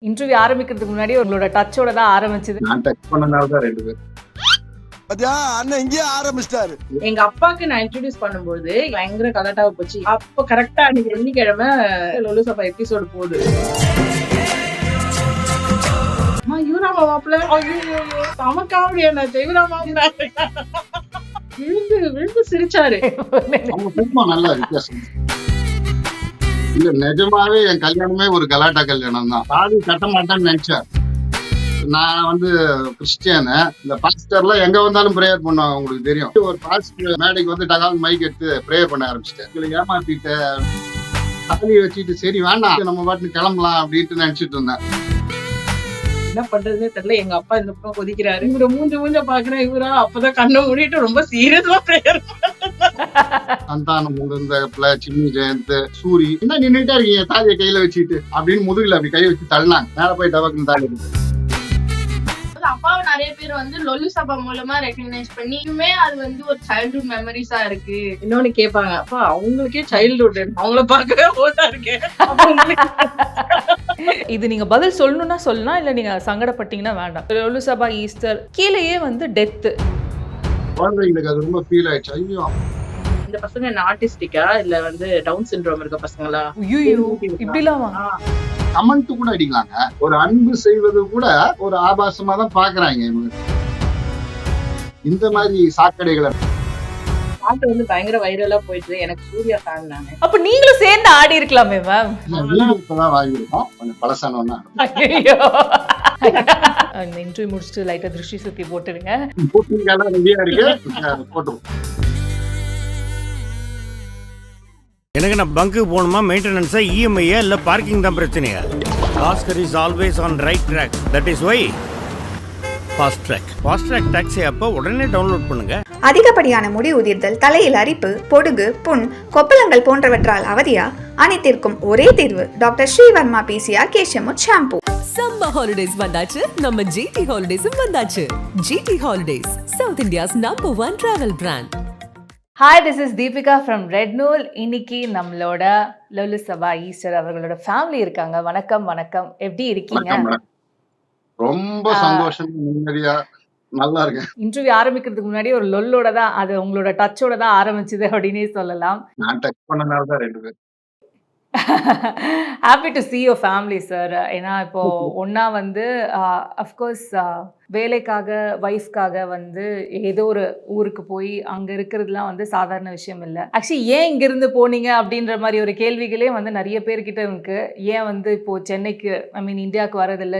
Interview ஆரம்பிக்கிறதுக்கு முன்னாடி உங்களோட டச்சோட தான் ஆரம்பிச்சது. நான் டச் பண்ணனால தான் 2 பேர். பாத்தியா அண்ணன் இங்கேயே ஆரம்பிச்சிட்டாரு. எங்க அப்பாக்கு நான் இன்ட்ரோடியூஸ் பண்ணும்போது பயங்கர கலட்டாவ போச்சு. அப்ப கரெக்டா அன்னைக்கு வெள்ளிக்கிழமை லொலு சபா எபிசோடு போகுது. அம்மா இவராமா மாப்பிள்ள, ஐயோ செம காமெடியா இவராமா விழுந்து விழுந்து சிரிச்சாரு. அவங்க குடும்பம் நல்ல வித்தியாசம். இல்ல நிஜமாவே என் கல்யாணமே ஒரு கலாட்டா கல்யாணம் தான். தாலி கட்ட மாட்டேன்னு நினைச்சேன். நான் வந்து கிறிஸ்டியனு. இந்த பாஸ்டர்லாம் எங்க வந்தாலும் பிரேயர் பண்ணுவாங்க, உங்களுக்கு தெரியும். ஒரு பாஸ்டர் மேடைக்கு வந்து டகால் மைக் எடுத்து பிரேயர் பண்ண ஆரம்பிச்சிட்டேன். எங்களை ஏமாத்திட்டு தாலியை வச்சுட்டு சரி வேண்டாம் நம்ம பாட்டு கிளம்பலாம் அப்படின்ட்டு நினைச்சிட்டு இருந்தேன். என்ன பண்றதுன்னே தெரியல. எங்க அப்பா இந்த பக்கம் கொதிக்கிறாரு. இவர மூஞ்ச பாக்குறேன். இவரா அப்பதான் கண்ணை மூடிட்டு ரொம்ப சீரியஸா பிரேயர் சந்தானம் இந்த சின்னி ஜெயந்த் சூரி என்ன நின்றுட்டா இருக்கீங்க தாலியை கையில வச்சுட்டு அப்படின்னு முதுகுல அப்படி கை வச்சு தள்ளினாங்க. மேல போய் டபாக்குன்னு தாலி எடுத்து அப்பாவை நிறைய பேர் வந்து லொலு சபா மூலமா ரெகக்னைஸ் பண்ணி இன்னுமே அது வந்து ஒரு சைல்ட்ஹுட் மெமரிஸா இருக்கு. இன்னொன்னு கேட்பாங்க, அப்பா அவங்களுக்கே சைல்ட்ஹுட் அவங்கள பார்க்கவே ஓட்டா இருக்கேன். இது நீங்க பதில் சொல்லணும்னா சொல்லலாம், இல்ல நீங்க சங்கடப்பட்டீங்கன்னா வேண்டாம். லொலு சபா ஈஸ்டர் கீழேயே வந்து டெத். குழந்தைங்களுக்கு அது ரொம்ப ஃபீல் ஆயிடுச்சு. ஐயோ இந்த பசங்க என்ன ஆர்டிஸ்டிக்கா இல்ல வந்து டவுன் சிண்ட்ரோம் இருக்க பசங்களா? ஐயோ இப்படிலாமா? கமெண்ட் கூட அடிக்கலாங்க. ஒரு அன்பு செய்வது கூட ஒரு ஆபாசமா தான் பாக்குறாங்க இவங்க. இந்த மாதிரி சாக்கடைகளை பாட்டு வந்து பயங்கர வைரலா போயிட்டு எனக்கு சூர்யா ஃபேன் நானு. அப்ப நீங்களும் சேர்ந்து ஆடி இருக்கலாமே மேம். இப்பதான் வாங்கிருக்கோம், கொஞ்சம் பழசானோன்னா. ஐயோ இந்த இன்டர்வியூ முடிச்சுட்டு லைட்டா திருஷ்டி சுத்தி போட்டுடுங்க. போட்டிங்கெல்லாம் ரெடியா இருக்கு, போட்டுருவோம். எனக்கு நான் பங்கு போகணுமா, மெயின்டெனன்ஸா, இஎம்ஐயா இல்லை பார்க்கிங் தான் பிரச்சனையா? Bhaskar is always on right track. That is why fast track taxi அப்போ உடனே டவுன்லோட் பண்ணுங்க. அதிகப்படியான முடி உதிர்தல், தலையில் அரிப்பு, பொடுகு, புண், கொப்பளங்கள் போன்றவற்றால் அவதியா? அனைத்திற்கும் ஒரே தீர்வு டாக்டர் ஸ்ரீவர்மா பிசிஆர் கேஷமுத் ஷாம்பு. சம்மர் ஹாலிடேஸ் வந்தாச்சு, நம்ம ஜிடி ஹாலிடேஸும் வந்தாச்சு. GT holidays, south India's #1 travel brand. Hi, this is Deepika from red நூல். இன்னைக்கு நம்மளோட லொலு சபா ஈஸ்டர் அவர்களோட ஃபேமிலி இருக்காங்க. வணக்கம் வணக்கம், எப்படி இருக்கீங்க? ரொம்ப சந்தோஷம், நிம்மதியா நல்லா இருக்கேன். இன்டர்வியூ ஆரம்பிக்கிறதுக்கு முன்னாடி ஒரு லொல்லோட தான், அது உங்களோட டச்சோட தான் ஆரம்பிச்சது அப்படின்னே சொல்லலாம். நான் டச் பண்ணனால தான் 2 பேர். Happy to see your family sir. ஏன்னா இப்போ ஒன்னா வந்து அஃப்கோர்ஸ் வேலைக்காக ஒய்ஃப்காக வந்து ஏதோ ஒரு ஊருக்கு போய் அங்கே இருக்கிறதுலாம் வந்து சாதாரண விஷயம் இல்லை. ஆக்சுவலி ஏன் இங்கேருந்து போனீங்க அப்படின்ற மாதிரி ஒரு கேள்விகளே வந்து நிறைய பேர்கிட்ட இருக்கு. ஏன் வந்து இப்போது சென்னைக்கு, ஐ மீன் இந்தியாவுக்கு வரதில்லை,